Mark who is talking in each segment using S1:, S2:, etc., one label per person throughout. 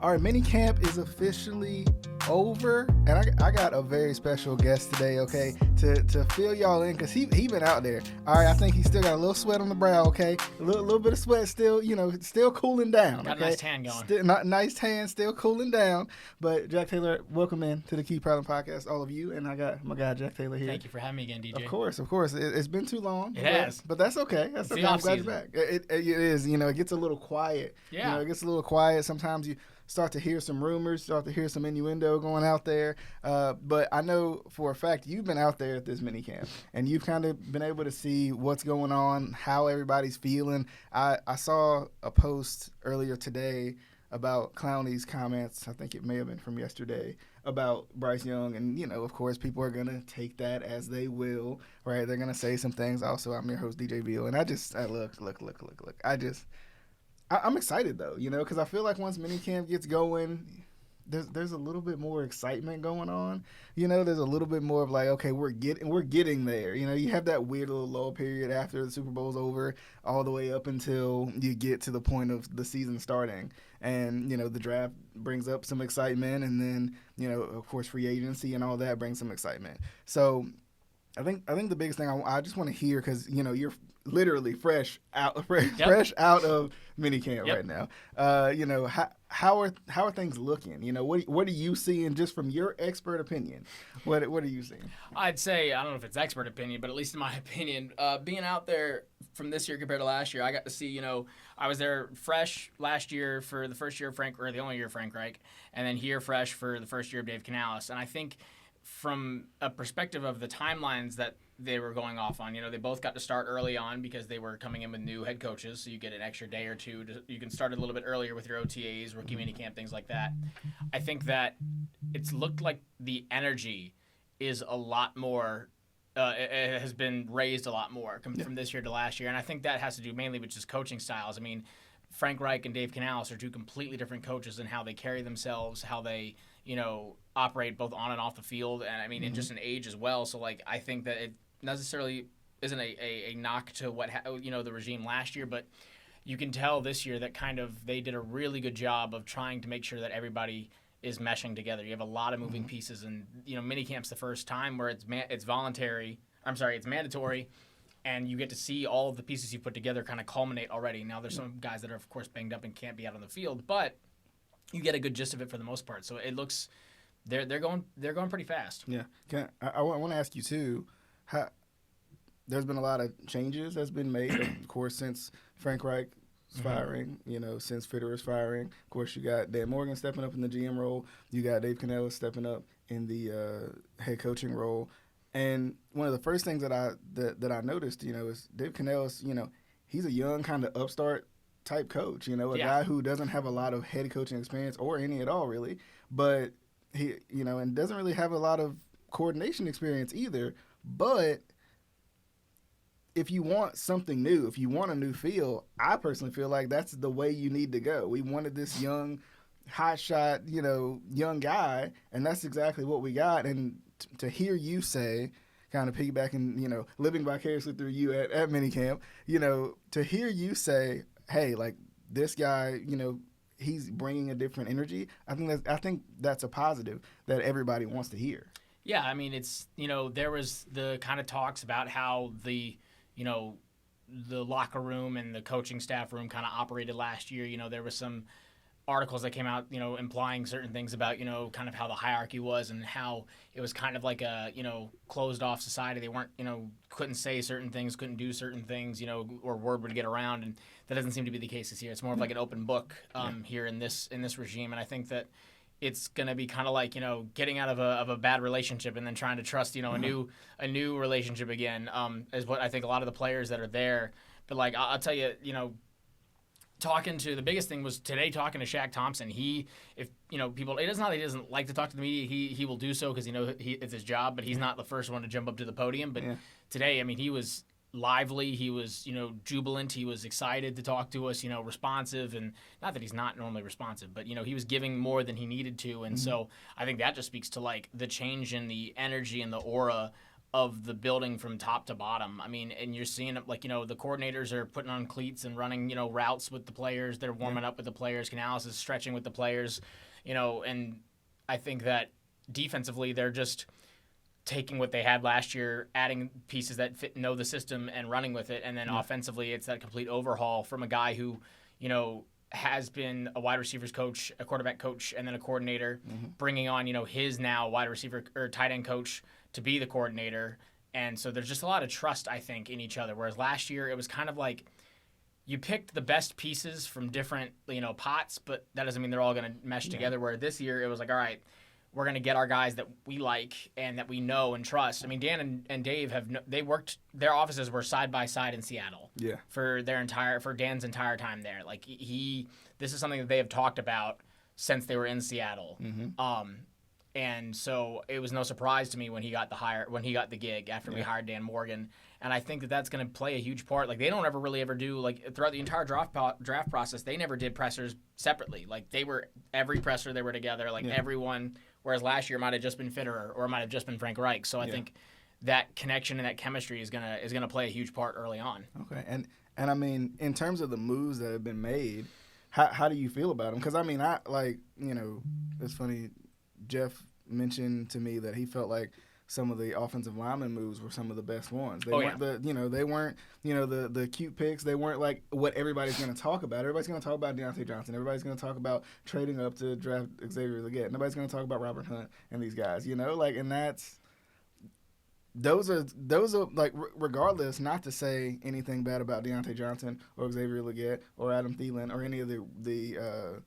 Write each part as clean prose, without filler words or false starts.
S1: Our mini camp is officially over, and I got a very special guest today, okay, to fill y'all in, because he been out there. All right, I think he still got a little sweat on the brow, okay, a little bit of sweat still, still cooling down.
S2: Got
S1: okay?
S2: a nice tan going.
S1: Nice tan, still cooling down. But Jack Taylor, welcome in to the Keep Prowling podcast, all of you, and I got my guy Jack Taylor here.
S2: Thank you for having me again, DJ.
S1: Of course. It's been too long.
S2: It has.
S1: But that's okay. That's okay. I'm glad you're back. It is. It gets a little quiet.
S2: Yeah.
S1: It gets a little quiet. Sometimes you start to hear some rumors, start to hear some innuendo going out there. But I know for a fact you've been out there at this mini camp, and you've kind of been able to see what's going on, how everybody's feeling. I saw a post earlier today about Clowney's comments, I think it may have been from yesterday, about Bryce Young. And, of course, people are going to take that as they will, right? They're going to say some things. Also, I'm your host, DJ Beal. And I'm excited, though, because I feel like once minicamp gets going, there's a little bit more excitement going on. There's a little bit more of like, okay, we're getting there. You have that weird little lull period after the Super Bowl's over, all the way up until you get to the point of the season starting. And, the draft brings up some excitement, and then, of course, free agency and all that brings some excitement. So I think the biggest thing I just want to hear, because, you're literally fresh out of minicamp right now. How are things looking? What are you seeing just from your expert opinion? What are you seeing?
S2: I'd say, I don't know if it's expert opinion, but at least in my opinion, being out there from this year compared to last year, I got to see, I was there fresh last year for the first year of the only year of Frank Reich, and then here fresh for the first year of Dave Canales. And I think from a perspective of the timelines that they were going off on, they both got to start early on because they were coming in with new head coaches, so you get an extra day or two. You can start a little bit earlier with your OTAs, rookie minicamp, things like that. I think that it's looked like the energy is a lot more it has been raised a lot more from this year to last year, and I think that has to do mainly with just coaching styles. I mean, Frank Reich and Dave Canales are two completely different coaches in how they carry themselves, how they operate both on and off the field, and I mean, in just an age as well. So, I think that it necessarily isn't a knock to what the regime last year, but you can tell this year that kind of they did a really good job of trying to make sure that everybody is meshing together. You have a lot of moving pieces, and minicamp's the first time where it's mandatory, and you get to see all of the pieces you put together kind of culminate already. Now there's some guys that are of course banged up and can't be out on the field, but you get a good gist of it for the most part. So it looks they're going pretty fast.
S1: Yeah. I want to ask you too, there's been a lot of changes that's been made, of course, since Frank Reich's firing, since Fitterer's firing. Of course, you got Dan Morgan stepping up in the GM role. You got Dave Canales stepping up in the head coaching role. And one of the first things that I noticed, is Dave Canales, he's a young kind of upstart type coach, guy who doesn't have a lot of head coaching experience or any at all, really. But he, and doesn't really have a lot of coordination experience either. But if you want something new, if you want a new feel, I personally feel like that's the way you need to go. We wanted this young, hotshot, young guy, and that's exactly what we got. And to hear you say, kind of piggybacking, living vicariously through you at minicamp, to hear you say, hey, this guy, he's bringing a different energy. I think that's a positive that everybody wants to hear.
S2: Yeah, I mean, it's there was the kind of talks about how the locker room and the coaching staff room kind of operated last year. There was some articles that came out, implying certain things about, kind of how the hierarchy was and how it was kind of like a, closed off society. They weren't, couldn't say certain things, couldn't do certain things, or word would get around. And that doesn't seem to be the case this year. It's more of like an open book here in this regime. And I think that it's going to be kind of like, getting out of a bad relationship and then trying to trust, a new relationship again, is what I think a lot of the players that are there. But I'll tell you, the biggest thing was today talking to Shaq Thompson. People, it is not that he doesn't like to talk to the media. He will do so because it's his job, but he's not the first one to jump up to the podium. But today, I mean, he was lively. He was, jubilant. He was excited to talk to us, responsive. And not that he's not normally responsive, but, he was giving more than he needed to. And so I think that just speaks to, the change in the energy and the aura of the building from top to bottom. I mean, and you're seeing it like, the coordinators are putting on cleats and running, routes with the players. They're warming up with the players. Canales is stretching with the players, and I think that defensively they're just taking what they had last year, adding pieces that know the system and running with it. And then offensively, it's that complete overhaul from a guy who, has been a wide receivers coach, a quarterback coach, and then a coordinator, bringing on, his now wide receiver or tight end coach to be the coordinator. And so there's just a lot of trust, I think, in each other. Whereas last year it was kind of like you picked the best pieces from different, pots, but that doesn't mean they're all going to mesh together. Where this year it was like, all right, we're going to get our guys that we like and that we know and trust. I mean, Dan and Dave they worked, their offices were side by side in Seattle.
S1: Yeah.
S2: For Dan's entire time there. Like this is something that they have talked about since they were in Seattle. And so it was no surprise to me when he got the gig after we hired Dan Morgan. And I think that that's going to play a huge part. Like they don't ever do, like throughout the entire draft process, they never did pressers separately. Like every presser they were together, everyone. Whereas last year it might have just been Fitterer or it might have just been Frank Reich. So I think that connection and that chemistry is gonna play a huge part early on.
S1: Okay, and I mean, in terms of the moves that have been made, how do you feel about them? Because I mean, it's funny. Jeff mentioned to me that he felt like some of the offensive lineman moves were some of the best ones. They weren't the cute picks. They weren't like what everybody's going to talk about. Everybody's going to talk about Deontay Johnson. Everybody's going to talk about trading up to draft Xavier Legette. Nobody's going to talk about Robert Hunt and these guys. And that's those are like regardless. Not to say anything bad about Deontay Johnson or Xavier Legette or Adam Thielen or any of the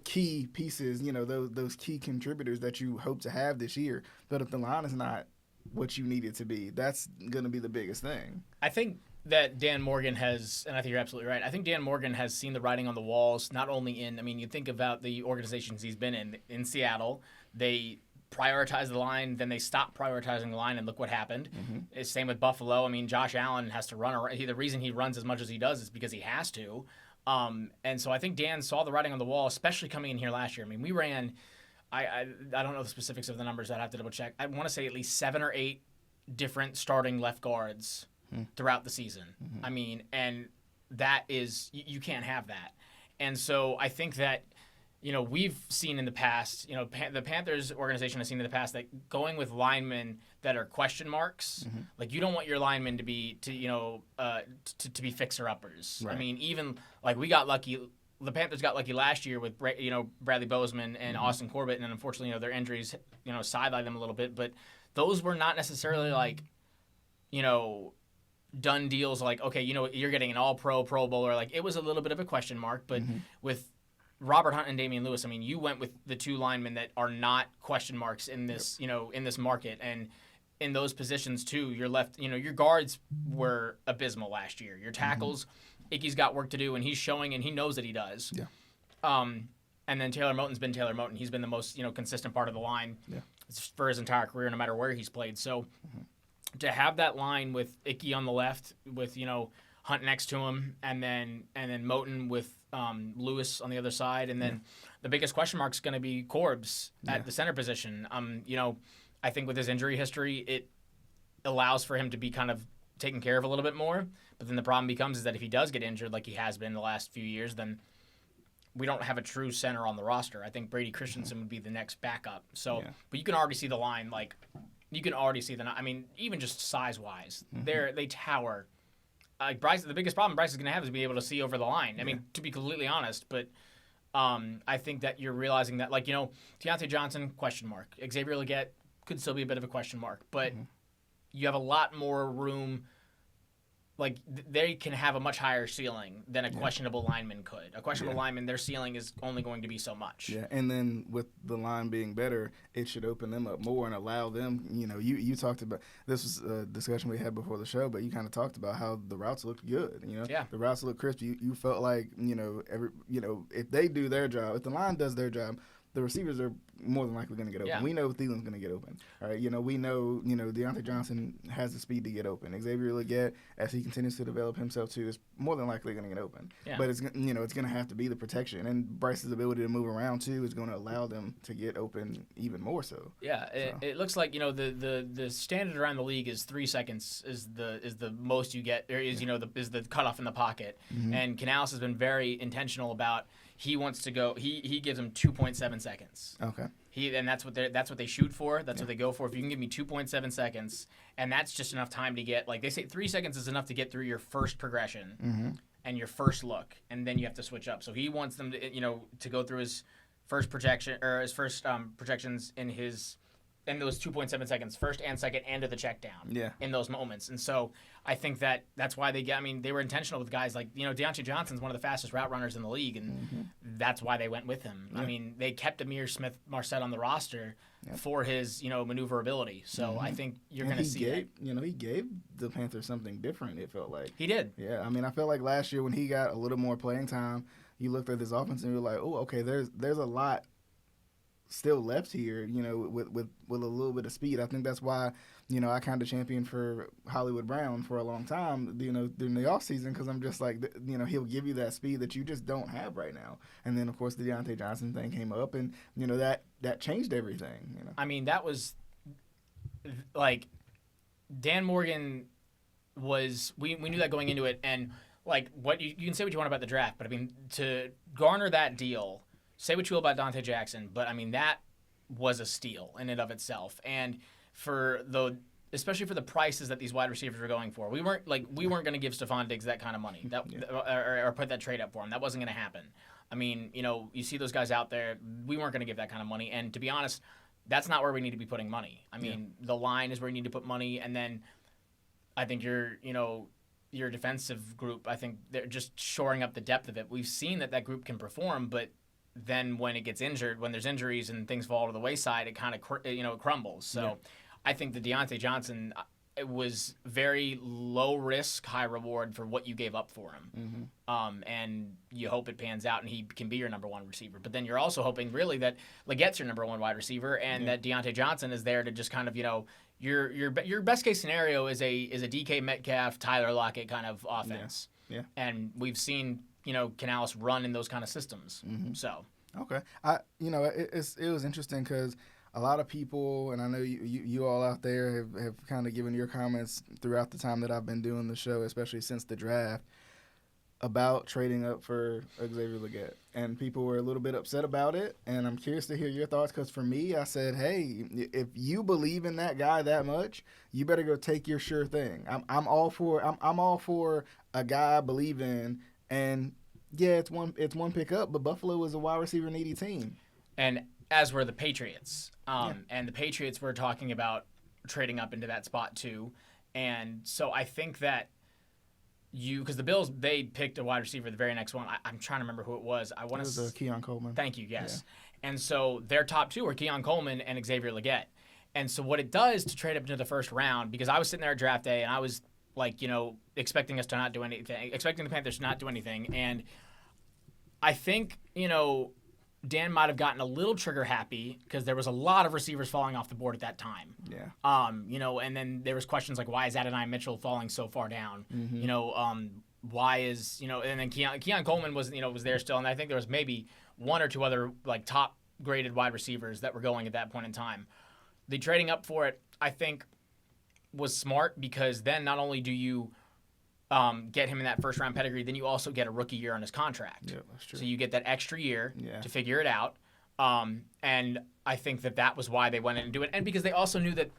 S1: key pieces, those key contributors that you hope to have this year. But if the line is not what you need it to be, that's going to be the biggest thing.
S2: I think that Dan Morgan has, and I think you're absolutely right, I think Dan Morgan has seen the writing on the walls, not only you think about the organizations he's been in Seattle, they prioritize the line, then they stop prioritizing the line, and look what happened. It's same with Buffalo. I mean, Josh Allen has to run around. The reason he runs as much as he does is because he has to. And so I think Dan saw the writing on the wall, especially coming in here last year. I mean, we ran, I don't know the specifics of the numbers. I'd have to double check. I want to say at least 7 or 8 different starting left guards throughout the season. I mean, and that is, you can't have that. And so I think that, we've seen in the past, the Panthers organization has seen in the past that going with linemen that are question marks, like you don't want your linemen to be to be fixer-uppers. Right. I mean, even like we got lucky, the Panthers got lucky last year with Bradley Bozeman and Austin Corbett, and then unfortunately their injuries sidelined them a little bit. But those were not necessarily like done deals. Like okay, you're getting an All-Pro, Pro Bowler. Like it was a little bit of a question mark, but with Robert Hunt and Damian Lewis, I mean, you went with the 2 linemen that are not question marks in this, in this market. And in those positions, too, your your guards were abysmal last year. Your tackles, Icky's got work to do, and he's showing, and he knows that he does.
S1: Yeah.
S2: And then Taylor Moton's been Taylor Moton. He's been the most, consistent part of the line for his entire career, no matter where he's played. So to have that line with Icky on the left, with, Hunt next to him, and then Moton with Lewis on the other side, and then the biggest question mark is going to be Corbs at the center position. I think with his injury history, it allows for him to be kind of taken care of a little bit more. But then the problem becomes is that if he does get injured, like he has been the last few years, then we don't have a true center on the roster. I think Brady Christensen would be the next backup. So, but you can already see the line, like you can already see even just size wise, they tower. Bryce, the biggest problem Bryce is going to have is be able to see over the line. I mean, to be completely honest, but I think that you're realizing that, Deontay Johnson, question mark. Xavier Legette could still be a bit of a question mark, but you have a lot more room. Like, they can have a much higher ceiling than a questionable lineman could. A questionable lineman, their ceiling is only going to be so much. Yeah,
S1: and then with the line being better, it should open them up more and allow them, you talked about, this was a discussion we had before the show, but you kind of talked about how the routes looked good, The routes looked crisp. You felt like, if they do their job, if the line does their job, the receivers are more than likely going to get open.
S2: Yeah.
S1: We know Thielen's going to get open. All right, we know Deontay Johnson has the speed to get open. Xavier Legette, as he continues to develop himself too, is more than likely going to get open.
S2: Yeah.
S1: But it's going to have to be the protection, and Bryce's ability to move around too is going to allow them to get open even more so.
S2: Yeah, it looks like the standard around the league is 3 seconds is the most you get, or is is the cutoff in the pocket, and Canales has been very intentional about. He wants to go. He gives them 2.7 seconds.
S1: Okay.
S2: And that's what they shoot for. That's what they go for. If you can give me 2.7 seconds, and that's just enough time to get, like they say, 3 seconds is enough to get through your first progression and your first look, and then you have to switch up. So he wants them to go through his first projection or his first projections in those 2.7 seconds, first and second, and to the check down in those moments. And so I think that's why they were intentional with guys like, Deontay Johnson's one of the fastest route runners in the league, and that's why they went with him. Yeah. I mean, they kept Amir Smith-Marset on the roster for his, maneuverability. So I think you're going to see that.
S1: He gave the Panthers something different, it felt like.
S2: He did.
S1: Yeah, I mean, I felt like last year when he got a little more playing time, you looked at this offense and you were like, oh, okay, there's a lot still left here, with a little bit of speed. I think that's why, I kind of championed for Hollywood Brown for a long time, during the offseason, because I'm just like, he'll give you that speed that you just don't have right now. And then, of course, the Deontay Johnson thing came up, and, that changed everything.
S2: I mean, that was, like, Dan Morgan was, we knew that going into it, and, like, what you can say what you want about the draft, but, I mean, to garner that deal, say what you will about Dante Jackson, but I mean that was a steal in and of itself. And especially for the prices that these wide receivers were going for, we weren't going to give Stephon Diggs that kind of money or put that trade up for him. That wasn't going to happen. I mean, you see those guys out there. We weren't going to give that kind of money. And to be honest, that's not where we need to be putting money. I mean, the line is where you need to put money, and then I think your defensive group. I think they're just shoring up the depth of it. We've seen that group can perform, but then when it gets injured, when there's injuries and things fall to the wayside, it kind of it crumbles. So I think the Deontay Johnson, it was very low risk, high reward for what you gave up for him. And you hope it pans out and he can be your number one receiver. But then you're also hoping really that Legette's your number one wide receiver and that Deontay Johnson is there to just kind of your best case scenario is a DK Metcalf, Tyler Lockett kind of offense. Yeah. And we've seen Canales run in those kind of systems. So
S1: okay, it was interesting because a lot of people, and I know you all out there have kind of given your comments throughout the time that I've been doing the show, especially since the draft, about trading up for Xavier Legette, and people were a little bit upset about it. And I'm curious to hear your thoughts because for me, I said, hey, if you believe in that guy that much, you better go take your sure thing. I'm all for a guy I believe in. And yeah, it's one pick up, but Buffalo is a wide receiver needy team,
S2: and as were the Patriots. And the Patriots were talking about trading up into that spot too, and so I think that because the Bills, they picked a wide receiver the very next one. I'm trying to remember who it was.
S1: It was Keon Coleman.
S2: Thank you. Yes, and so their top two were Keon Coleman and Xavier Legette, and so what it does to trade up into the first round, because I was sitting there at draft day and I was like, expecting us to not do anything, expecting the Panthers to not do anything. And I think, Dan might have gotten a little trigger happy because there was a lot of receivers falling off the board at that time.
S1: Yeah.
S2: And then there was questions like, why is Adonai Mitchell falling so far down? Why is, and then Keon Coleman was there still. And I think there was maybe one or two other like top graded wide receivers that were going at that point in time. The trading up for it, I think, was smart because then not only do you get him in that first round pedigree, then you also get a rookie year on his contract.
S1: Yeah, that's true.
S2: So you get that extra year to figure it out. And I think that was why they went in and do it. And because they also knew that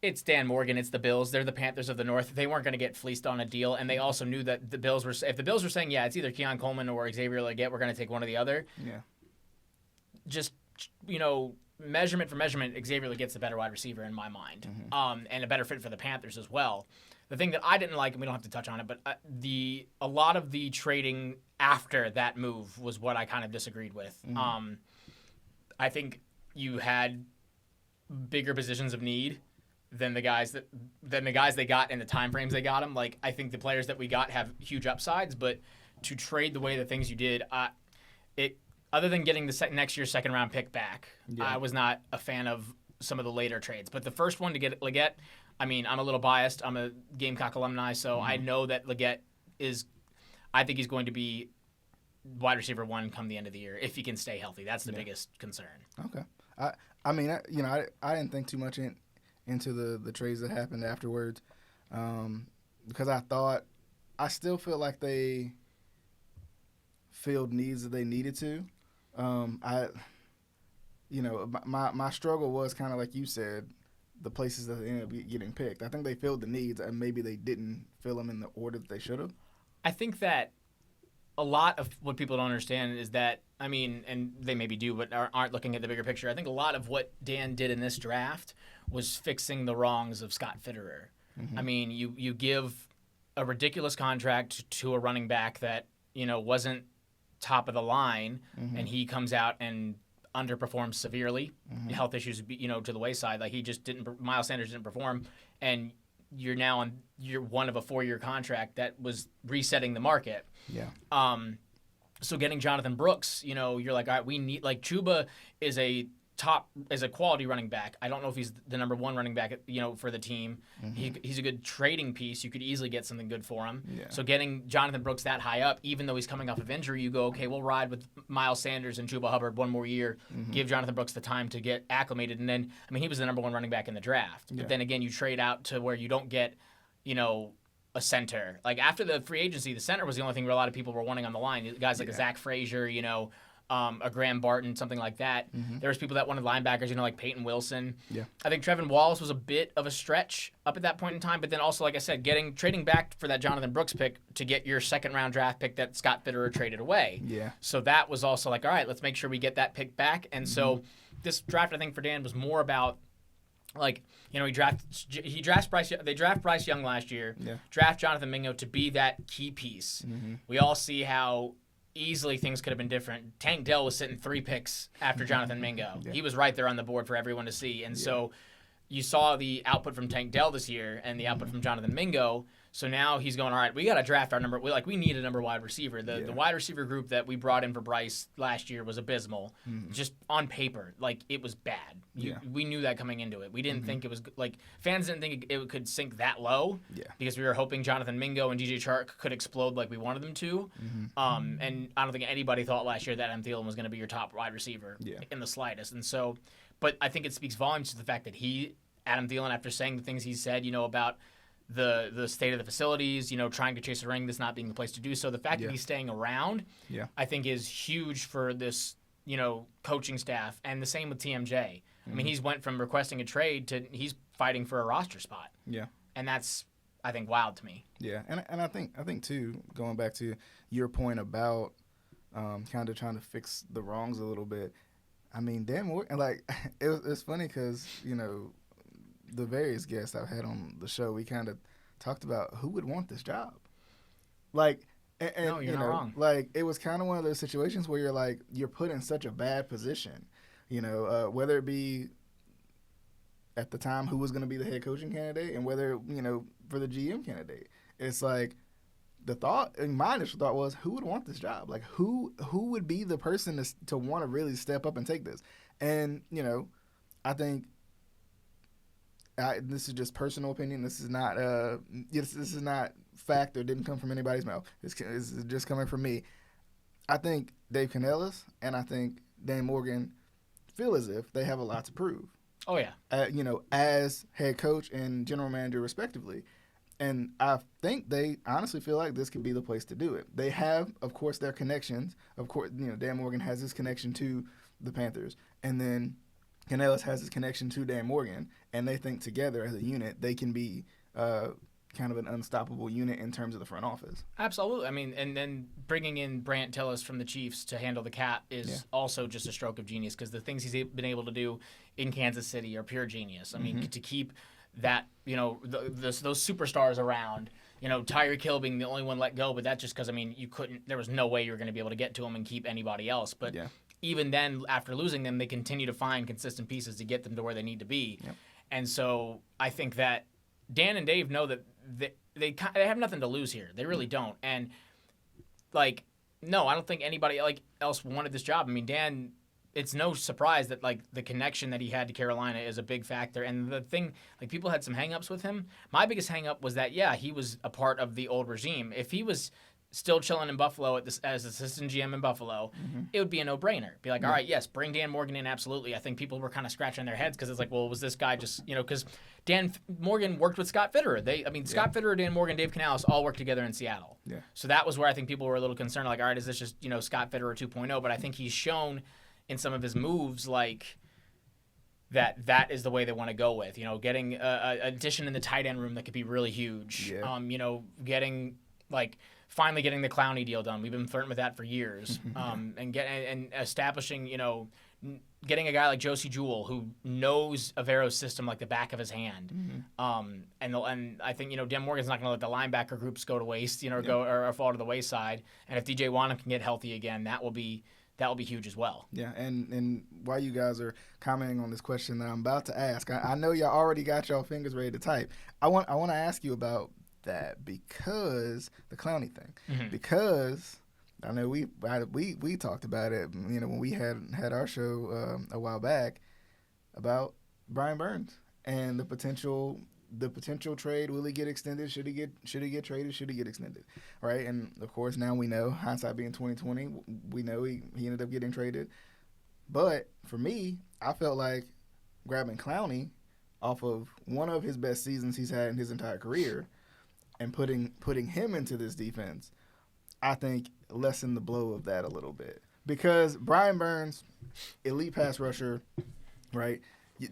S2: it's Dan Morgan, it's the Bills, they're the Panthers of the North. They weren't going to get fleeced on a deal. And they also knew that if the Bills were saying, it's either Keon Coleman or Xavier Legette, we're going to take one or the other.
S1: Yeah.
S2: Just, measurement for measurement, Xavier Legette's the better wide receiver in my mind, and a better fit for the Panthers as well. The thing that I didn't like, and we don't have to touch on it, but a lot of the trading after that move was what I kind of disagreed with. I think you had bigger positions of need than the guys they got in the time frames they got them. Like I think the players that we got have huge upsides, but to trade the way the things you did, other than getting the next year's second round pick back,
S1: Yeah.
S2: I was not a fan of some of the later trades. But the first one to get Leggett, I mean, I'm a little biased. I'm a Gamecock alumni, so I know that Leggett is. I think he's going to be wide receiver 1 come the end of the year if he can stay healthy. That's the biggest concern.
S1: Okay. I mean, I didn't think too much into the trades that happened afterwards, because I still feel like they filled needs that they needed to. My struggle was kind of like you said, the places that they ended up getting picked. I think they filled the needs, and maybe they didn't fill them in the order that they should have.
S2: I think that a lot of what people don't understand is that, I mean, and they maybe do, but aren't looking at the bigger picture. I think a lot of what Dan did in this draft was fixing the wrongs of Scott Fitterer. I mean, you give a ridiculous contract to a running back that, wasn't top of the line, and he comes out and underperforms severely. Health issues, to the wayside. Like Miles Sanders didn't perform, and you're now on year 1 of a 4-year contract that was resetting the market.
S1: Yeah.
S2: So getting Jonathan Brooks, you're like, all right, we need, like, Chuba is a quality running back. I don't know if he's the number 1 running back, for the team. He's a good trading piece. You could easily get something good for him.
S1: Yeah.
S2: So getting Jonathan Brooks that high up, even though he's coming off of injury, you go, okay, we'll ride with Miles Sanders and Chuba Hubbard 1 more year, give Jonathan Brooks the time to get acclimated. And then, I mean, he was the number 1 running back in the draft.
S1: Yeah.
S2: But then again, you trade out to where you don't get, a center. Like, after the free agency, the center was the only thing where a lot of people were wanting on the line. Guys like a Zach Frazier, a Graham Barton, something like that. There was people that wanted linebackers, like Peyton Wilson.
S1: Yeah.
S2: I think Trevin Wallace was a bit of a stretch up at that point in time, but then also, like I said, trading back for that Jonathan Brooks pick to get your second-round draft pick that Scott Fitterer traded away.
S1: Yeah.
S2: So that was also like, all right, let's make sure we get that pick back. And so this draft, I think, for Dan was more about, like, they draft Bryce Young last year, draft Jonathan Mingo to be that key piece. We all see how easily things could have been different. Tank Dell was sitting 3 picks after Jonathan Mingo.
S1: Yeah.
S2: He was right there on the board for everyone to see. And so you saw the output from Tank Dell this year and the output from Jonathan Mingo. So now he's going, all right, we got to draft our number. We need a number wide receiver. The wide receiver group that we brought in for Bryce last year was abysmal. Just on paper, like, it was bad. We knew that coming into it. We didn't think it was, like, fans didn't think it could sink that low because we were hoping Jonathan Mingo and DJ Chark could explode like we wanted them to. And I don't think anybody thought last year that Adam Thielen was going to be your top wide receiver in the slightest. And so, but I think it speaks volumes to the fact that Adam Thielen, after saying the things he said, about the state of the facilities, trying to chase a ring, this not being the place to do so. The fact that he's staying around, I think, is huge for this, coaching staff. And the same with TMJ. I mean, he's went from requesting a trade to he's fighting for a roster spot.
S1: Yeah.
S2: And that's, I think, wild to me.
S1: Yeah, and I think too, going back to your point about kind of trying to fix the wrongs a little bit. I mean, Dan Morgan, like, it's funny because, the various guests I've had on the show, we kind of talked about who would want this job. Like, and
S2: no, you're not wrong.
S1: Like, it was kind of one of those situations where you're put in such a bad position, whether it be at the time who was going to be the head coaching candidate and whether, for the GM candidate. It's like, my initial thought was, who would want this job? Like, who would be the person to want to really step up and take this? And, I think, this is just personal opinion. This is not this is not fact or didn't come from anybody's mouth. This is just coming from me. I think Dave Canellis and I think Dan Morgan feel as if they have a lot to prove.
S2: Oh yeah.
S1: As head coach and general manager respectively. And I think they honestly feel like this could be the place to do it. They have, of course, their connections. Of course, Dan Morgan has his connection to the Panthers, and then Canellis has his connection to Dan Morgan, and they think together as a unit they can be kind of an unstoppable unit in terms of the front office.
S2: Absolutely. I mean, and then bringing in Brant Tillis from the Chiefs to handle the cap is also just a stroke of genius because the things he's been able to do in Kansas City are pure genius. I mean, to keep that, those superstars around, Tyreek Hill being the only one let go, but that's just because, I mean, there was no way you were going to be able to get to him and keep anybody else. But even then, after losing them, they continue to find consistent pieces to get them to where they need to be. Yep. And so I think that Dan and Dave know that they have nothing to lose here. They really don't. And, like, no, I don't think anybody else wanted this job. I mean, Dan, it's no surprise that the connection that he had to Carolina is a big factor. And the thing, people had some hangups with him. My biggest hangup was that he was a part of the old regime. If he was still chilling in Buffalo as assistant GM in Buffalo, it would be a no-brainer. Be like, all right, yes, bring Dan Morgan in, absolutely. I think people were kind of scratching their heads because it's like, well, was this guy just, because Dan Morgan worked with Scott Fitterer. Scott Fitterer, Dan Morgan, Dave Canales all worked together in Seattle.
S1: Yeah.
S2: So that was where I think people were a little concerned, all right, is this just, Scott Fitterer 2.0? But I think he's shown in some of his moves, that is the way they want to go with. Getting an addition in the tight end room that could be really huge.
S1: Yeah.
S2: Getting finally getting the Clowney deal done. We've been flirting with that for years. And establishing, getting a guy like Josie Jewell who knows Avero's system like the back of his hand. And I think, Dan Morgan's not going to let the linebacker groups go to waste, or fall to the wayside. And if DJ Wanham can get healthy again, that will be huge as well.
S1: Yeah, and while you guys are commenting on this question that I'm about to ask, I know y'all already got y'all fingers ready to type. I want to ask you about that because the Clowney thing. Because I know we talked about it, when we had our show a while back about Brian Burns and the potential trade. Will he get extended? Should he get traded? Should he get extended? Right? And of course now we know, hindsight being 2020, we know he ended up getting traded. But for me, I felt like grabbing Clowney off of one of his best seasons he's had in his entire career and putting him into this defense, I think lessened the blow of that a little bit. Because Brian Burns, elite pass rusher, right? You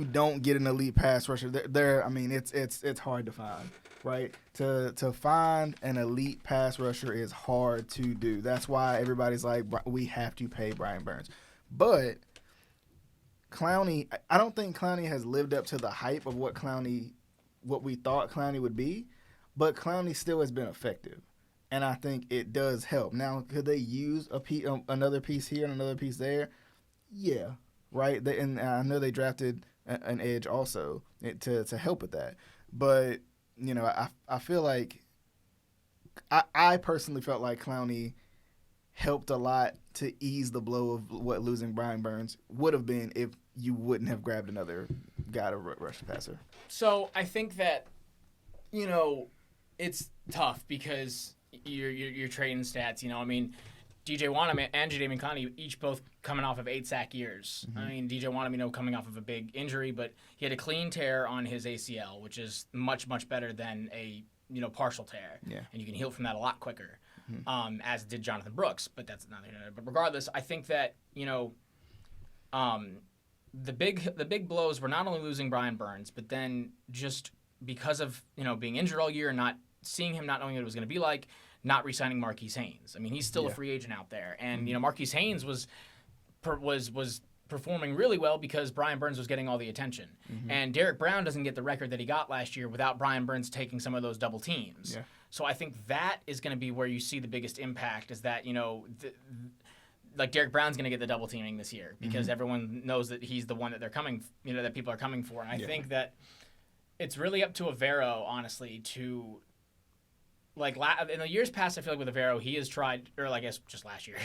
S1: don't get an elite pass rusher. It's hard to find, right? To find an elite pass rusher is hard to do. That's why everybody's like, we have to pay Brian Burns. But Clowney, I don't think Clowney has lived up to the hype of what we thought Clowney would be, but Clowney still has been effective. And I think it does help. Now, could they use another piece here and another piece there? Yeah. Right, and I know they drafted an edge also to help with that. But I feel like I personally felt like Clowney helped a lot to ease the blow of what losing Brian Burns would have been if you wouldn't have grabbed another guy to rush the passer.
S2: So I think that it's tough because you're trading stats. DJ Wanham and Jadeveon Clowney each both coming off of 8 sack years. DJ Wanham, coming off of a big injury, but he had a clean tear on his ACL, which is much, much better than a partial tear.
S1: Yeah.
S2: And you can heal from that a lot quicker, as did Jonathan Brooks. But that's not. But regardless, I think that the big blows were not only losing Brian Burns, but then just because of being injured all year and not seeing him, not knowing what it was going to be like. Not re-signing Marquise Haynes. I mean, he's still a free agent out there, and Marquise Haynes was performing really well because Brian Burns was getting all the attention. And Derek Brown doesn't get the record that he got last year without Brian Burns taking some of those double teams.
S1: Yeah.
S2: So I think that is going to be where you see the biggest impact. Is that Derek Brown's going to get the double teaming this year because everyone knows that he's the one that they're coming, that people are coming for. And I think that it's really up to Avero, honestly, to. In the years past, I feel like with Avero, he has tried, or I guess just last year.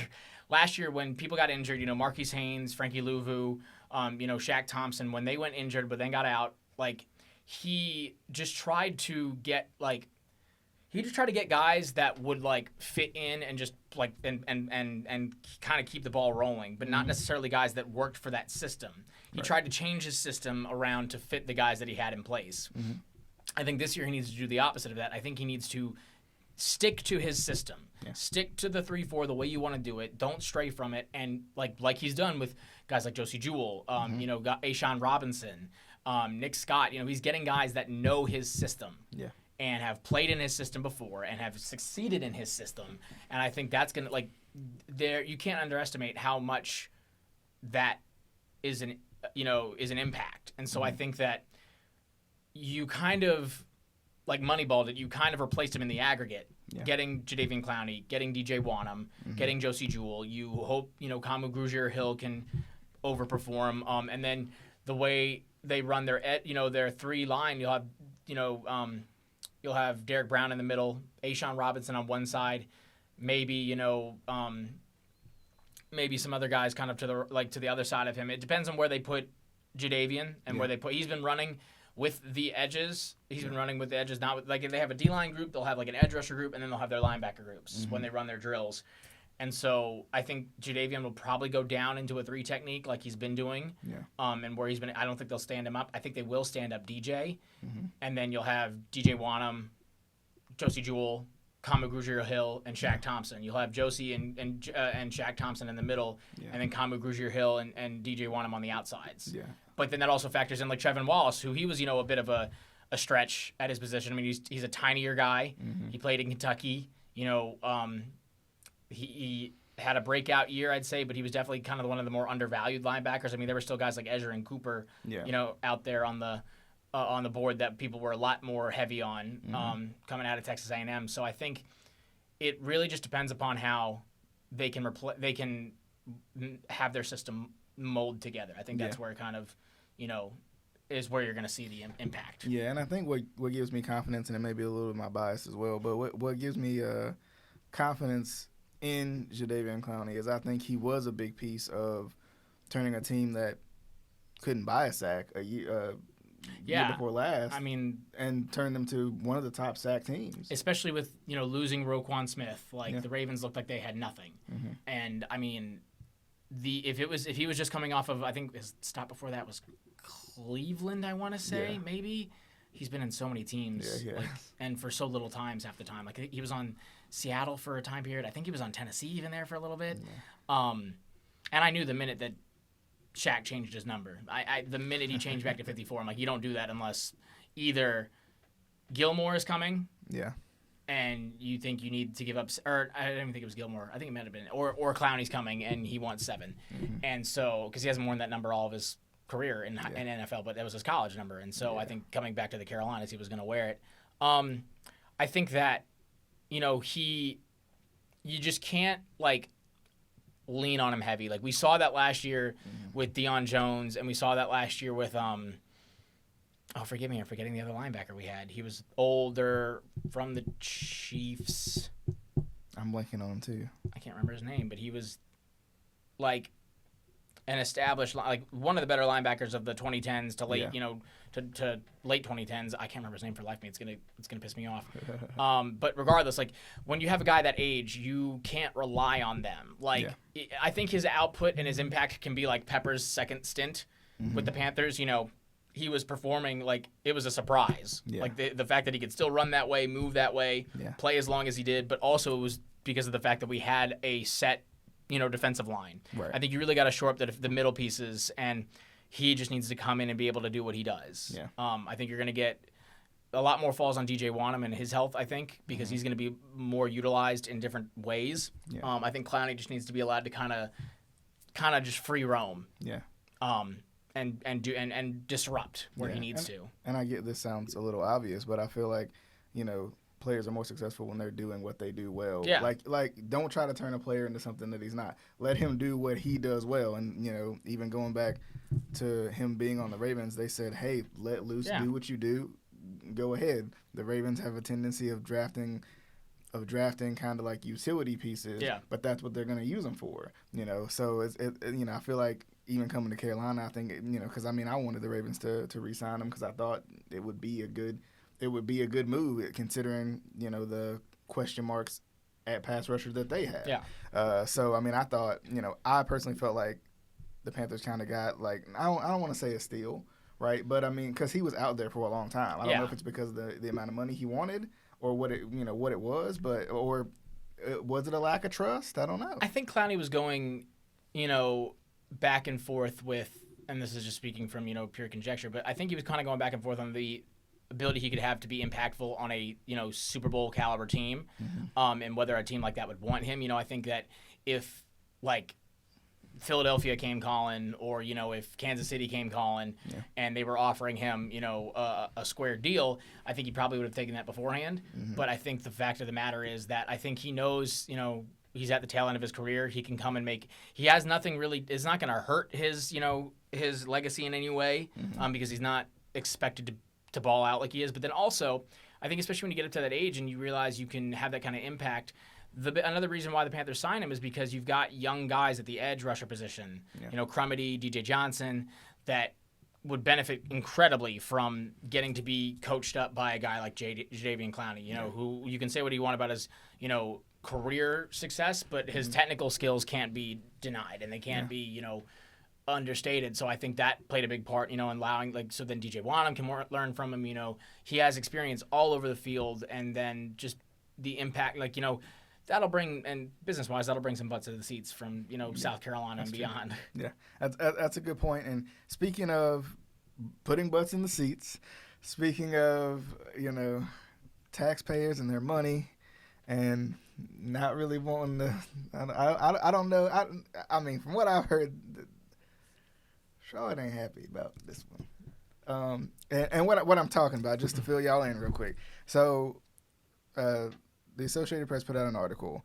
S2: Last year when people got injured, Marquise Haynes, Frankie Louvu, Shaq Thompson, when they went injured but then got out, he just tried to get, guys that would, fit in and just, and kind of keep the ball rolling, but not necessarily guys that worked for that system. He tried to change his system around to fit the guys that he had in place. I think this year he needs to do the opposite of that. I think he needs to stick to his system. Yeah. Stick to the 3-4 the way you want to do it. Don't stray from it. And like he's done with guys like Josie Jewell, got Ashawn Robinson, Nick Scott. He's getting guys that know his system. Yeah. And have played in his system before and have succeeded in his system. And I think that's going to you can't underestimate how much that is an impact. And so I think that you kind of moneyballed it. You kind of replaced him in the aggregate, getting Jadeveon Clowney, getting DJ Wanham, getting Josie Jewell. You hope Kamu Grugier-Hill can overperform. And then the way they run their 3 line, you'll have Derek Brown in the middle, Ashawn Robinson on one side, maybe maybe some other guys kind of to the other side of him. It depends on where they put Jadeveon and where they put. He's been running with the edges. He's been running with the edges. Not with, like if they have a D-line group, they'll have like an edge rusher group, and then they'll have their linebacker groups when they run their drills. And so I think Jadeveon will probably go down into a 3 technique like he's been doing.
S1: Yeah.
S2: And where he's been, I don't think they'll stand him up. I think they will stand up DJ, and then you'll have DJ Wanham, Josie Jewell, Kamu Grugier-Hill, and Shaq Thompson. You'll have Josie and Shaq Thompson in the middle, and then Kamu Grugier-Hill and DJ Wanham on the outsides.
S1: Yeah.
S2: But then that also factors in like Trevin Wallace, who he was a bit of a stretch at his position. I mean, he's a tinier guy. He played in Kentucky. He had a breakout year, I'd say, but he was definitely kind of one of the more undervalued linebackers. I mean, there were still guys like Ezra and Cooper, out there on the board that people were a lot more heavy on coming out of Texas A&M. So I think it really just depends upon how they can have their system mold together. I think that's where it kind of, is where you're going to see the impact.
S1: Yeah, and I think what gives me confidence, and it may be a little of my bias as well, but what gives me confidence in Jadeveon Clowney is I think he was a big piece of turning a team that couldn't buy a sack a year before last.
S2: I mean,
S1: and turn them to one of the top sack teams.
S2: Especially with losing Roquan Smith, the Ravens looked like they had nothing. And I mean, if he was just coming off of, I think his stop before that was Cleveland, I want to say maybe. He's been in so many teams, and for so little times half the time. Like he was on Seattle for a time period. I think he was on Tennessee even there for a little bit. And I knew the minute that Shaq changed his number, the minute he changed back to 54, I'm like, you don't do that unless either Gilmore is coming, and you think you need to give up, or I didn't even think it was Gilmore. I think it might have been, or Clowney's coming and he wants 7, and so because he hasn't worn that number all of his career in NFL, but that was his college number, and so I think coming back to the Carolinas, he was going to wear it. I think that you just can't lean on him heavy. Like we saw that last year with Deion Jones, and we saw that last year with forgive me, I'm forgetting the other linebacker we had. He was older from the Chiefs.
S1: I'm blanking on him too. I
S2: can't remember his name, but he was an established, one of the better linebackers of the 2010s to late, to late 2010s. I can't remember his name for life. It's gonna piss me off. But regardless, when you have a guy that age, you can't rely on them. I think his output and his impact can be like Pepper's second stint with the Panthers. He was performing it was a surprise. The fact that he could still run that way, move that way, play as long as he did, but also it was because of the fact that we had a set defensive line. Right. I think you really got to shore up the middle pieces, and he just needs to come in and be able to do what he does. Yeah. I think you're going to get a lot more falls on DJ Wanham and his health, I think, because he's going to be more utilized in different ways. Yeah. I think Clowney just needs to be allowed to kind of just free roam. Yeah. And disrupt where he needs to. And
S1: I get this sounds a little obvious, but I feel like, players are more successful when they're doing what they do well. Yeah. Like don't try to turn a player into something that he's not. Let him do what he does well. And, even going back to him being on the Ravens, they said, hey, let loose, do what you do, go ahead. The Ravens have a tendency of drafting kind of like utility pieces, but that's what they're going to use them for, So, I feel like even coming to Carolina, I think, because, I wanted the Ravens to re-sign him because I thought it would be a good move considering, the question marks at pass rusher that they had. Yeah. So, I thought, I personally felt like the Panthers kind of got I don't want to say a steal, right? But because he was out there for a long time. I don't know if it's because of the amount of money he wanted or what it was, but or was it a lack of trust? I don't know.
S2: I think Clowney was going, back and forth with, and this is just speaking from, pure conjecture, but I think he was kind of going back and forth on the ability he could have to be impactful on a Super Bowl caliber team, and whether a team like that would want him. I think that if Philadelphia came calling, or if Kansas City came calling, and they were offering him a square deal, I think he probably would have taken that beforehand. But I think the fact of the matter is that I think he knows he's at the tail end of his career. He can come and he has nothing really. It's not going to hurt his his legacy in any way, because he's not expected to ball out like he is. But then also, I think especially when you get up to that age and you realize you can have that kind of impact, Another reason why the Panthers signed him is because you've got young guys at the edge rusher position, Crumedy, DJ Johnson, that would benefit incredibly from getting to be coached up by a guy like Jadeveon Clowney, who you can say what you want about his, career success, but his technical skills can't be denied, and they can't be, understated. So I think that played a big part, in allowing, so then DJ Wanham can learn from him. He has experience all over the field, and then just the impact, that'll bring, and business-wise, that'll bring some butts to the seats from, South Carolina and beyond.
S1: True. Yeah, that's a good point. And speaking of putting butts in the seats, speaking of, taxpayers and their money and not really wanting to, I don't know. I mean, from what I've heard, Charlotte ain't happy about this one. And what I'm talking about, just to fill y'all in real quick. So, the Associated Press put out an article,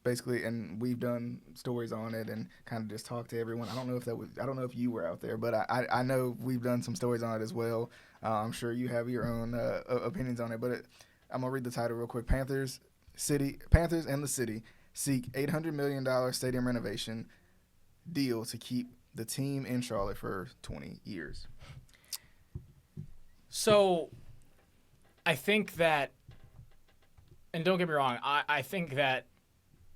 S1: basically, and we've done stories on it and kind of just talked to everyone. I don't know if you were out there, but I know we've done some stories on it as well. I'm sure you have your own opinions on it, but I'm gonna read the title real quick. Panthers and the city seek $800 million stadium renovation deal to keep the team in Charlotte for 20 years.
S2: So, I think that. And don't get me wrong, I think that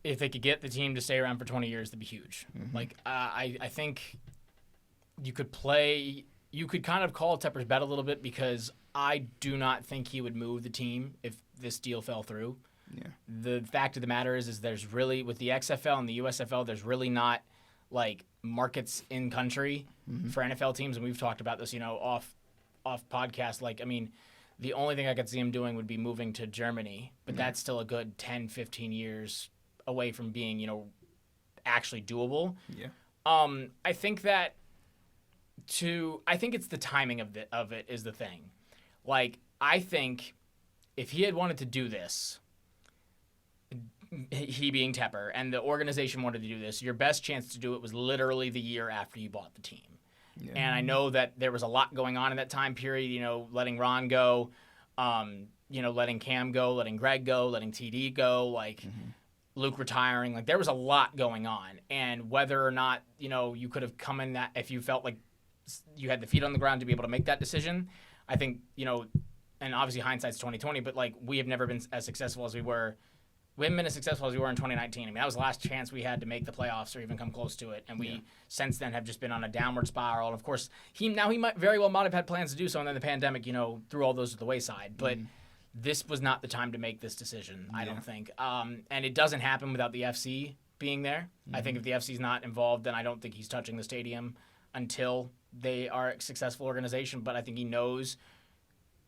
S2: if they could get the team to stay around for 20 years, that'd be huge. Mm-hmm. I think you could kind of call Tepper's bet a little bit, because I do not think he would move the team if this deal fell through. Yeah. The fact of the matter is there's really, with the XFL and the USFL, there's really not, markets in country for NFL teams, and we've talked about this, off podcast. The only thing I could see him doing would be moving to Germany, but that's still a good 10, 15 years away from being, actually doable. Yeah. I think it's the timing of it is the thing. I think if he had wanted to do this, he being Tepper, and the organization wanted to do this, your best chance to do it was literally the year after you bought the team. Yeah. And I know that there was a lot going on in that time period, letting Ron go, letting Cam go, letting Greg go, letting TD go, Luke retiring. There was a lot going on. And whether or not, you could have come in that, if you felt like you had the feet on the ground to be able to make that decision, I think, and obviously hindsight's 2020, but we have never been as successful as we were. We haven't been as successful as we were in 2019. That was the last chance we had to make the playoffs or even come close to it. And we, since then, have just been on a downward spiral. And, of course, he might have had plans to do so, and then the pandemic, threw all those to the wayside. But this was not the time to make this decision, I don't think. And it doesn't happen without the FC being there. I think if the FC's not involved, then I don't think he's touching the stadium until they are a successful organization. But I think he knows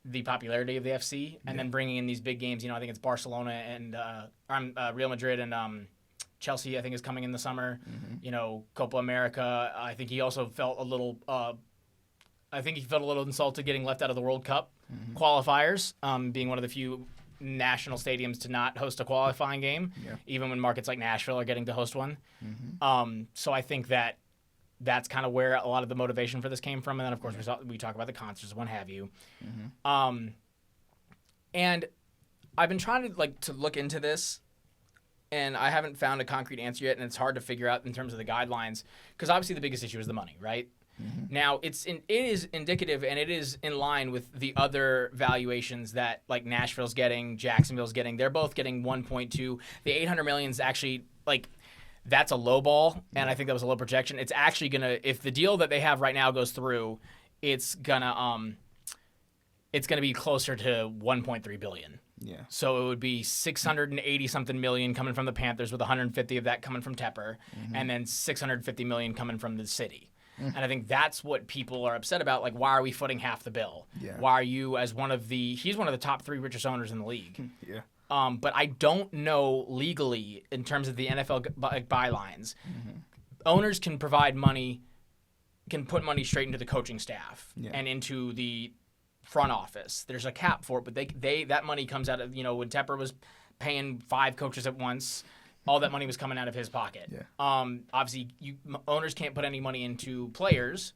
S2: the popularity of the FC, and then bringing in these big games. I think it's Barcelona and Real Madrid and Chelsea, I think, is coming in the summer. Copa America. I think he also felt a little insulted getting left out of the World Cup qualifiers, being one of the few national stadiums to not host a qualifying game, even when markets like Nashville are getting to host one. So I think that's kind of where a lot of the motivation for this came from. And then, of course, we talk about the concerts and what have you. And I've been trying to look into this, and I haven't found a concrete answer yet, and it's hard to figure out in terms of the guidelines, because obviously the biggest issue is the money, right? Now, it is indicative, and it is in line with the other valuations that, Nashville's getting, Jacksonville's getting. They're both getting 1.2. The $800 million is actually, that's a low ball, and I think that was a low projection. It's actually if the deal that they have right now goes through, it's gonna be closer to 1.3 billion. Yeah. So it would be 680 something million coming from the Panthers, with 150 of that coming from Tepper, and then 650 million coming from the city. And I think that's what people are upset about. Why are we footing half the bill? Yeah. Why are you, he's one of the top 3 richest owners in the league. Yeah. But I don't know legally, in terms of the NFL bylines, owners can provide money, can put money straight into the coaching staff and into the front office. There's a cap for it, but that money comes out of, when Tepper was paying 5 coaches at once, all that money was coming out of his pocket. Yeah. Obviously, owners can't put any money into players,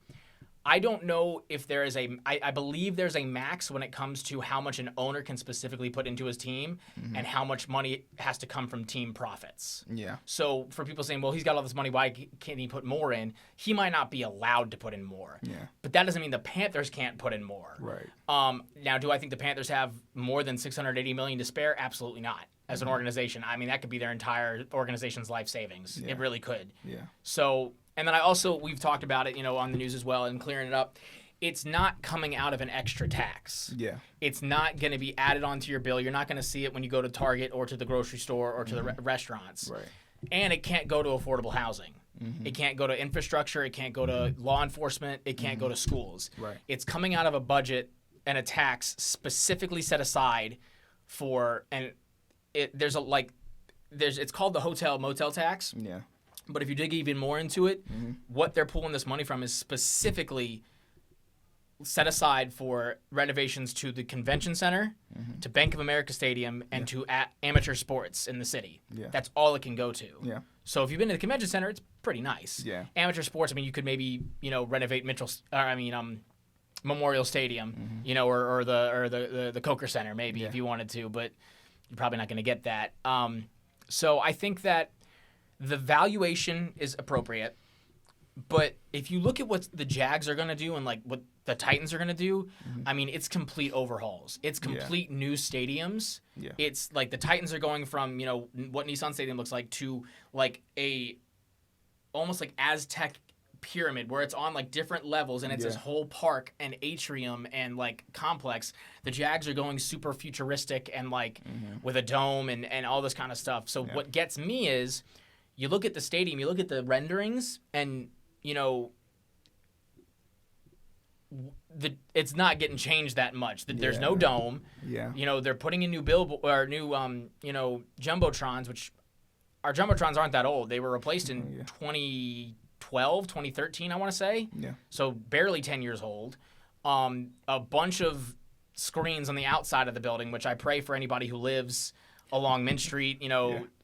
S2: I don't know if there is I believe there's a max when it comes to how much an owner can specifically put into his team and how much money has to come from team profits.
S1: Yeah.
S2: So for people saying, well, he's got all this money, why can't he put more in? He might not be allowed to put in more.
S1: Yeah.
S2: But that doesn't mean the Panthers can't put in more.
S1: Right.
S2: Now, do I think the Panthers have more than $680 million to spare? Absolutely not. As an organization, I mean, that could be their entire organization's life savings.
S1: Yeah.
S2: It really could.
S1: Yeah.
S2: So, and then we've talked about it, on the news as well and clearing it up. It's not coming out of an extra tax.
S1: Yeah.
S2: It's not going to be added onto your bill. You're not going to see it when you go to Target or to the grocery store or to the restaurants.
S1: Right.
S2: And it can't go to affordable housing. It can't go to infrastructure. It can't go to law enforcement. It can't go to schools.
S1: Right.
S2: It's coming out of a budget and a tax specifically set aside for, and it's called the hotel motel tax.
S1: Yeah.
S2: But if you dig even more into it, what they're pulling this money from is specifically set aside for renovations to the convention center, to Bank of America Stadium, and to amateur sports in the city.
S1: Yeah.
S2: That's all it can go to.
S1: Yeah.
S2: So if you've been to the convention center, it's pretty nice.
S1: Yeah.
S2: Amateur sports, I mean, you could maybe renovate Memorial Stadium, or the Coker Center maybe if you wanted to, but you're probably not going to get that. So I think that the valuation is appropriate, but if you look at what the Jags are going to do and like what the Titans are going to do, I mean, it's complete overhauls. It's complete new stadiums.
S1: Yeah.
S2: It's like the Titans are going from, what Nissan Stadium looks like to like almost like Aztec pyramid where it's on like different levels and it's this whole park and atrium and like complex. The Jags are going super futuristic and like with a dome and all this kind of stuff. So what gets me is you look at the stadium, you look at the renderings, and it's not getting changed that much. There's no dome.
S1: Yeah.
S2: They're putting in new jumbotrons, which our jumbotrons aren't that old. They were replaced in 2012, 2013, I want to say. Yeah. So barely 10 years old. A bunch of screens on the outside of the building, which I pray for anybody who lives along Mint Street,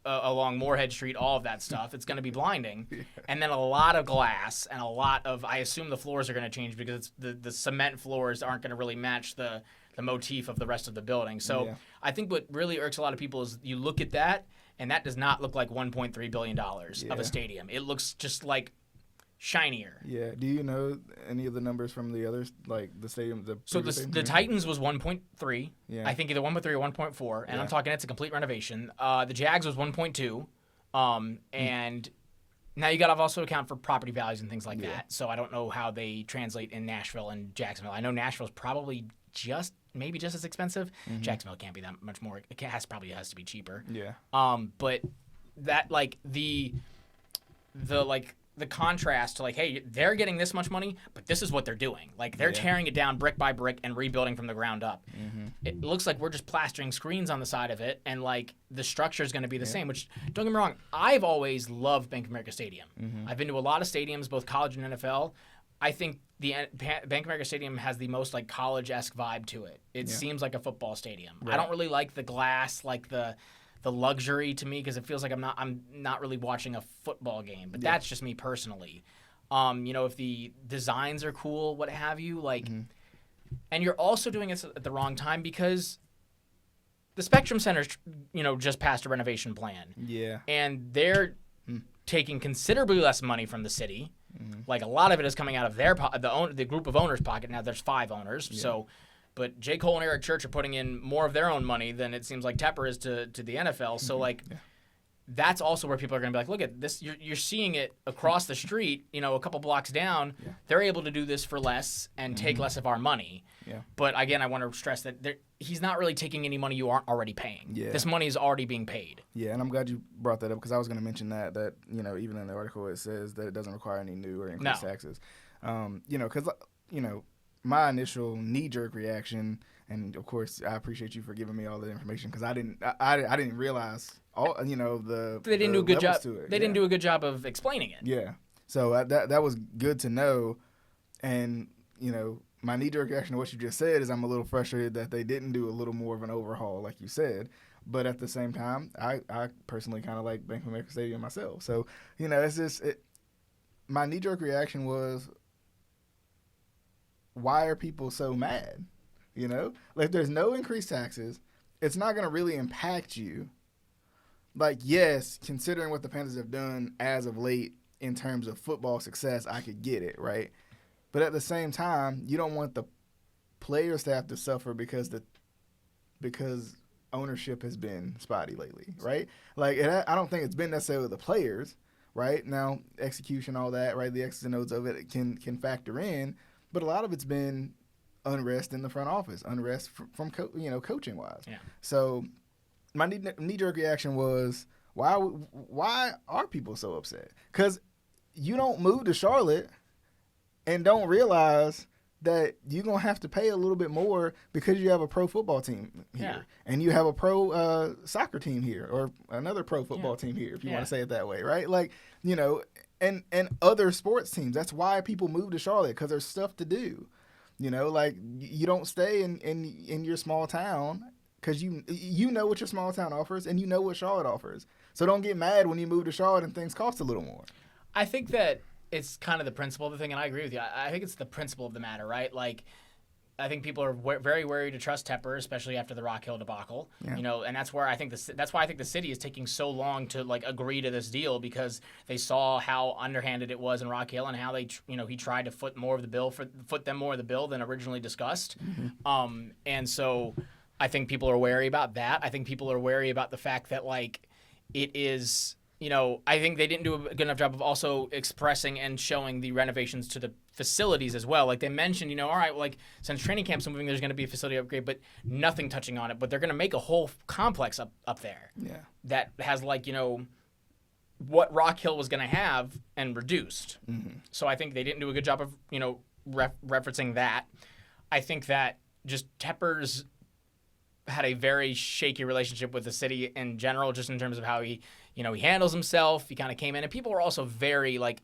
S2: along Moorhead Street, all of that stuff. It's going to be blinding. Yeah. And then a lot of glass and a lot of, I assume the floors are going to change because the cement floors aren't going to really match the motif of the rest of the building. So I think what really irks a lot of people is you look at that, and that does not look like $1.3 billion of a stadium. It looks just like shinier.
S1: Yeah. Do you know any of the numbers from the others, like the stadium?
S2: The Titans was 1.3.
S1: Yeah.
S2: I think either 1.3 or 1.4, and I'm talking it's a complete renovation. The Jags was 1.2, and now you got to also account for property values and things like that. So I don't know how they translate in Nashville and Jacksonville. I know Nashville's probably maybe just as expensive. Jacksonville can't be that much more. It probably has to be cheaper.
S1: Yeah.
S2: But that like the contrast to like, hey, they're getting this much money, but this is what they're doing. Like they're tearing it down brick by brick and rebuilding from the ground up. It looks like we're just plastering screens on the side of it, and like the structure is going to be the same. Which, don't get me wrong, I've always loved Bank of America Stadium. I've been to a lot of stadiums, both college and NFL. I think the Bank of America Stadium has the most like college-esque vibe to it. It seems like a football stadium. Right. I don't really like the glass, like the luxury to me, because it feels like I'm not really watching a football game. But that's just me personally. If the designs are cool, what have you, like, and you're also doing it at the wrong time because the Spectrum Center's, just passed a renovation plan. Yeah. And they're taking considerably less money from the city. Like a lot of it is coming out of the group of owners' pocket. Now there's 5 owners, but J. Cole and Eric Church are putting in more of their own money than it seems like Tepper is to the NFL. So that's also where people are going to be like, look at this. You're seeing it across the street, a couple blocks down. Yeah. They're able to do this for less and take less of our money. Yeah. But again, I want to stress that he's not really taking any money you aren't already paying. Yeah. This money is already being paid.
S1: Yeah, and I'm glad you brought that up because I was going to mention that even in the article it says that it doesn't require any new or increased taxes. Because my initial knee-jerk reaction, and of course I appreciate you for giving me all the information because I didn't realize all they didn't do a good job.
S2: They didn't do a good job of explaining it.
S1: Yeah, so that was good to know, and my knee-jerk reaction to what you just said is I'm a little frustrated that they didn't do a little more of an overhaul, like you said. But at the same time, I personally kind of like Bank of America Stadium myself. So it's just my knee-jerk reaction was, why are people so mad? You know, like if there's no increased taxes, it's not going to really impact you. Like, yes, considering what the Panthers have done as of late in terms of football success, I could get it, right? But at the same time, you don't want the player staff to suffer because ownership has been spotty lately, right? Like, I don't think it's been necessarily the players, right? Now, execution, all that, right? The X's and O's of it can factor in, but a lot of it's been unrest in the front office, unrest from coaching wise.
S2: Yeah.
S1: So my knee-jerk reaction was, why are people so upset? Because you don't move to Charlotte and don't realize that you're going to have to pay a little bit more because you have a pro football team here. And you have a pro soccer team here, or another pro football team here, if you want to say it that way, right? Like, you know, and other sports teams. That's why people move to Charlotte, because there's stuff to do. You know, like, you don't stay in your small town because you know what your small town offers and you know what Charlotte offers. So don't get mad when you move to Charlotte and things cost a little more.
S2: I think that it's kind of the principle of the thing, and I agree with you. I think it's the principle of the matter, right? Like, I think people are very wary to trust Tepper, especially after the Rock Hill debacle. Yeah. You know, and that's where I think that's why I think the city is taking so long to like agree to this deal, because they saw how underhanded it was in Rock Hill and how they, he tried to foot them more of the bill than originally discussed. Mm-hmm. And so I think people are wary about that. I think people are wary about the fact that like it is. I think they didn't do a good enough job of also expressing and showing the renovations to the facilities as well. Like they mentioned, all right, well, like since training camp's moving, there's going to be a facility upgrade, but nothing touching on it. But they're going to make a whole complex up there that has like, what Rock Hill was going to have and reduced. Mm-hmm. So I think they didn't do a good job of, referencing that. I think that just Tepper's had a very shaky relationship with the city in general, just in terms of how he handles himself. He kind of came in, and people were also very like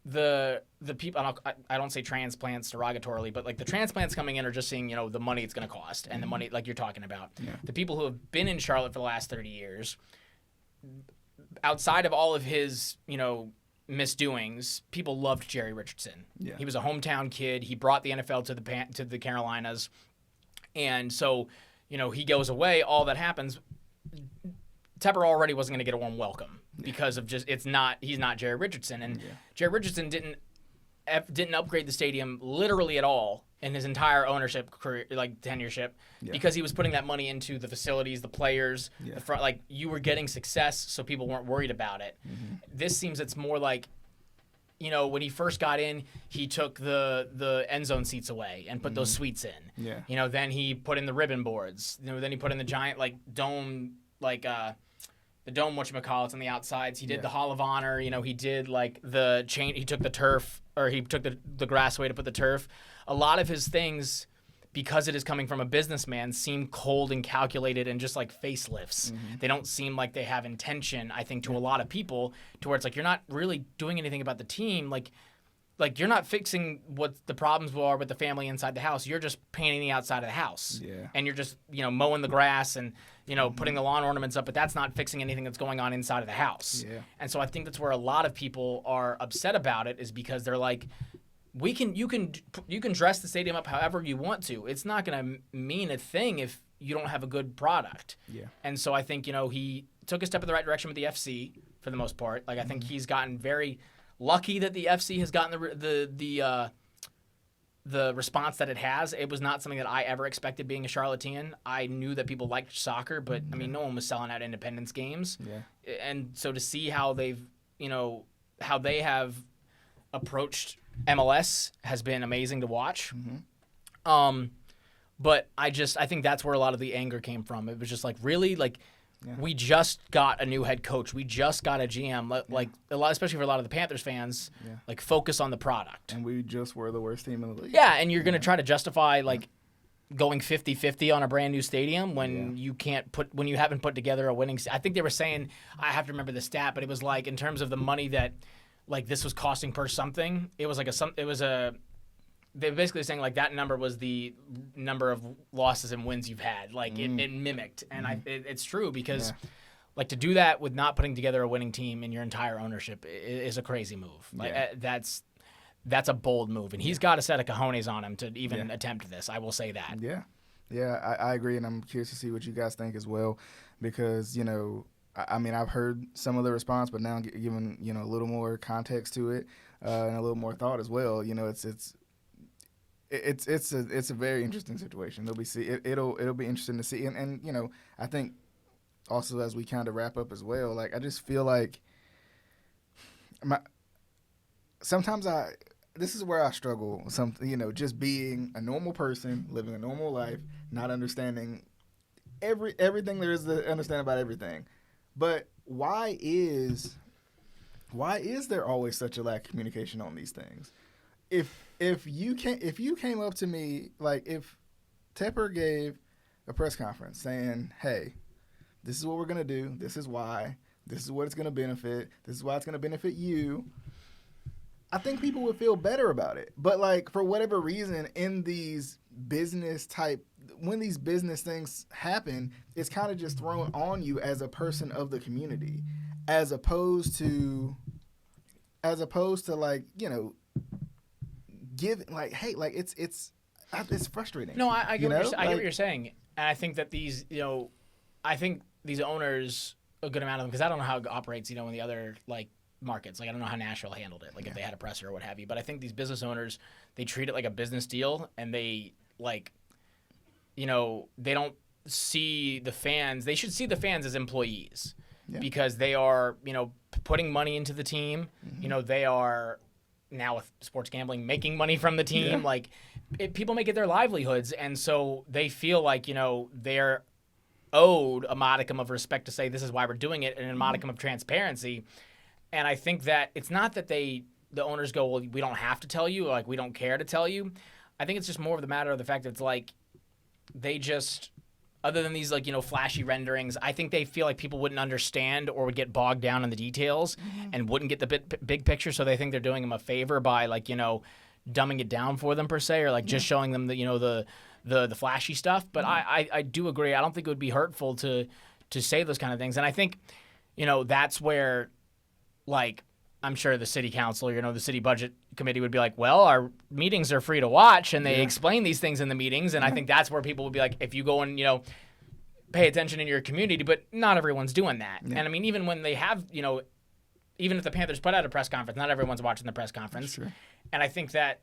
S2: the people. I don't say transplants derogatorily, but like the transplants coming in are just seeing the money it's going to cost and the money like you're talking about. Yeah. The people who have been in Charlotte for the last 30 years, outside of all of his misdoings, people loved Jerry Richardson. Yeah. He was a hometown kid. He brought the NFL to the Carolinas. And so, he goes away, all that happens. Tepper already wasn't going to get a warm welcome because of he's not Jerry Richardson. And Jerry Richardson didn't upgrade the stadium literally at all in his entire ownership career, like tenureship, because he was putting that money into the facilities, the players, the front. Like you were getting success, so people weren't worried about it. Mm-hmm. This seems it's more like, when he first got in, he took the end zone seats away and put those suites in. Yeah. Then he put in the ribbon boards. Then he put in the giant dome, the dome whatchamacallits on the outsides. He did the Hall of Honor. He did the chain. He took the turf, or he took the grass away to put the turf. A lot of his things, because it is coming from a businessman, seem cold and calculated and just like facelifts. Mm-hmm. They don't seem like they have intention, I think, to a lot of people, to where it's like you're not really doing anything about the team. Like you're not fixing what the problems are with the family inside the house. You're just painting the outside of the house. Yeah. And you're just, mowing the grass and, putting the lawn ornaments up, but that's not fixing anything that's going on inside of the house. Yeah. And so I think that's where a lot of people are upset about it, is because they're like, you can dress the stadium up however you want to. It's not going to mean a thing if you don't have a good product. Yeah. And so I think he took a step in the right direction with the FC for the most part. Like I think he's gotten very lucky that the FC has gotten the response that it has. It was not something that I ever expected being a Charlottean. I knew that people liked soccer, but I mean no one was selling out Independence games. Yeah. And so to see how they have approached MLS has been amazing to watch. Mm-hmm. But I think that's where a lot of the anger came from. It was just like, really, we just got a new head coach. We just got a GM. Like a lot, especially for a lot of the Panthers fans, focus on the product.
S1: And we just were the worst team in the league.
S2: Yeah, and you're going to try to justify going 50-50 on a brand new stadium when you haven't put together a winning. I think they were saying, I have to remember the stat, but it was like in terms of the money that this was costing per something. It was they were basically saying that number was the number of losses and wins you've had. It mimicked, and it's true, because to do that with not putting together a winning team in your entire ownership is a crazy move. that's a bold move, and he's got a set of cojones on him to even attempt this. I will say that.
S1: Yeah, I agree, and I'm curious to see what you guys think as well, because I mean, I've heard some of the response, but now giving a little more context to it and a little more thought as well. It's a very interesting situation. It'll be interesting to see, and I think also as we kind of wrap up as well, like I just feel like sometimes this is where I struggle. Just being a normal person, living a normal life, not understanding everything there is to understand about everything. But why is there always such a lack of communication on these things? If you came up to me, like if Tepper gave a press conference saying, "Hey, this is what we're gonna do. This is why. This is what it's gonna benefit. This is why it's gonna benefit you," I think people would feel better about it. But like for whatever reason, in these when these business things happen, it's kind of just thrown on you as a person of the community, as opposed to like give like, hey, like it's frustrating.
S2: No, I get what you're saying, and I think that these owners, a good amount of them, because I don't know how it operates, in the other like markets. Like I don't know how Nashville handled it, like if they had a presser or what have you. But I think these business owners, they treat it like a business deal, and they like, they don't see the fans. They should see the fans as employees because they are, putting money into the team.
S1: Mm-hmm.
S2: They are now with sports gambling making money from the team. Like people make it their livelihoods, and so they feel like they're owed a modicum of respect to say this is why we're doing it, and a modicum of transparency. And I think that it's not that the owners go, well, we don't have to tell you, like we don't care to tell you. I think it's just more of the matter of the fact that it's like they just, other than these like flashy renderings, I think they feel like people wouldn't understand or would get bogged down in the details and wouldn't get the big picture. So they think they're doing them a favor by like dumbing it down for them per se, or like just showing them the flashy stuff. But I do agree. I don't think it would be hurtful to say those kind of things. And I think that's where, like, I'm sure the city council, the city budget committee would be like, well, our meetings are free to watch, and they explain these things in the meetings. And I think that's where people would be like, if you go and, pay attention in your community, but not everyone's doing that. Yeah. And I mean, even when they have, even if the Panthers put out a press conference, not everyone's watching the press conference.
S1: Sure.
S2: And I think that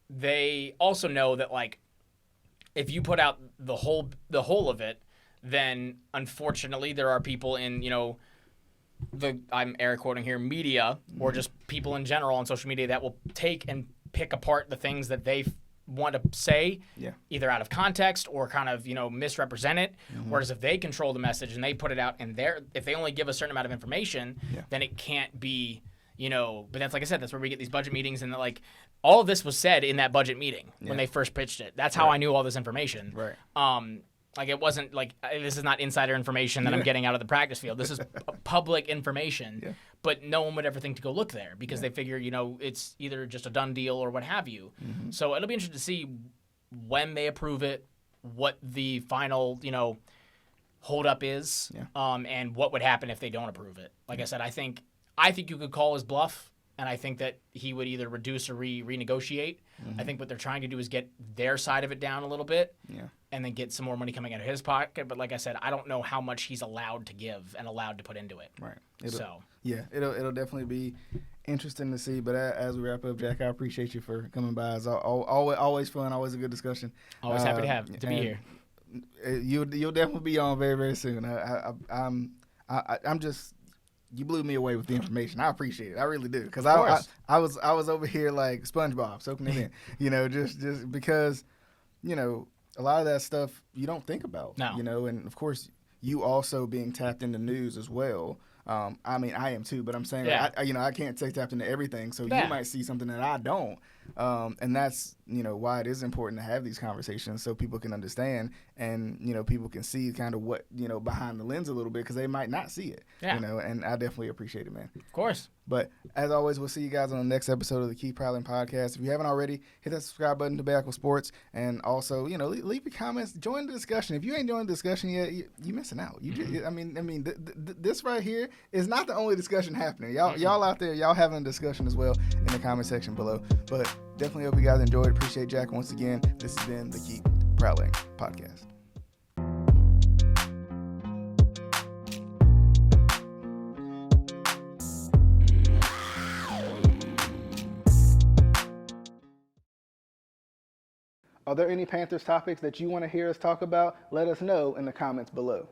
S2: they also know that, like, if you put out the whole of it, then unfortunately there are people in, I'm air quoting here, media, or just people in general on social media that will take and pick apart the things that they want to say, either out of context or kind of, misrepresent it. Whereas if they control the message and they put it out, and if they only give a certain amount of information, then it can't be, but that's, like I said, that's where we get these budget meetings, and like all of this was said in that budget meeting when they first pitched it. That's how I knew all this information.
S1: Right.
S2: Like it wasn't like this is not insider information that I'm getting out of the practice field. This is public information, but no one would ever think to go look there because they figure, it's either just a done deal or what have you. So it'll be interesting to see when they approve it, what the final, hold up is, and what would happen if they don't approve it. Like I said, I think you could call his bluff, and I think that he would either reduce or renegotiate. I think what they're trying to do is get their side of it down a little bit. And then get some more money coming out of his pocket. But like I said, I don't know how much he's allowed to give and allowed to put into it.
S1: Right. It'll definitely be interesting to see. But as we wrap up, Jack, I appreciate you for coming by. It's always fun, always a good discussion.
S2: Always happy to be here.
S1: You'll definitely be on very, very soon. I'm just, you blew me away with the information. I appreciate it. I really do. Because I was over here like SpongeBob soaking it in. Just because, a lot of that stuff you don't think about, and of course you also being tapped into news as well. I mean, I am too, but I'm saying, I can't say tapped into everything. So you might see something that I don't. And that's, why it is important to have these conversations so people can understand and, people can see kind of what, behind the lens a little bit because they might not see it, and I definitely appreciate it, man.
S2: Of course.
S1: But as always, we'll see you guys on the next episode of the Keep Prowling podcast. If you haven't already, hit that subscribe button to Backle Sports, and also, leave your comments, join the discussion. If you ain't joined the discussion yet, you're missing out. This right here is not the only discussion happening. Y'all out there, y'all having a discussion as well in the comment section below. But definitely hope you guys enjoyed. Appreciate Jack once again. This has been the Keep Prowling podcast. Are there any Panthers topics that you want to hear us talk about? Let us know in the comments below.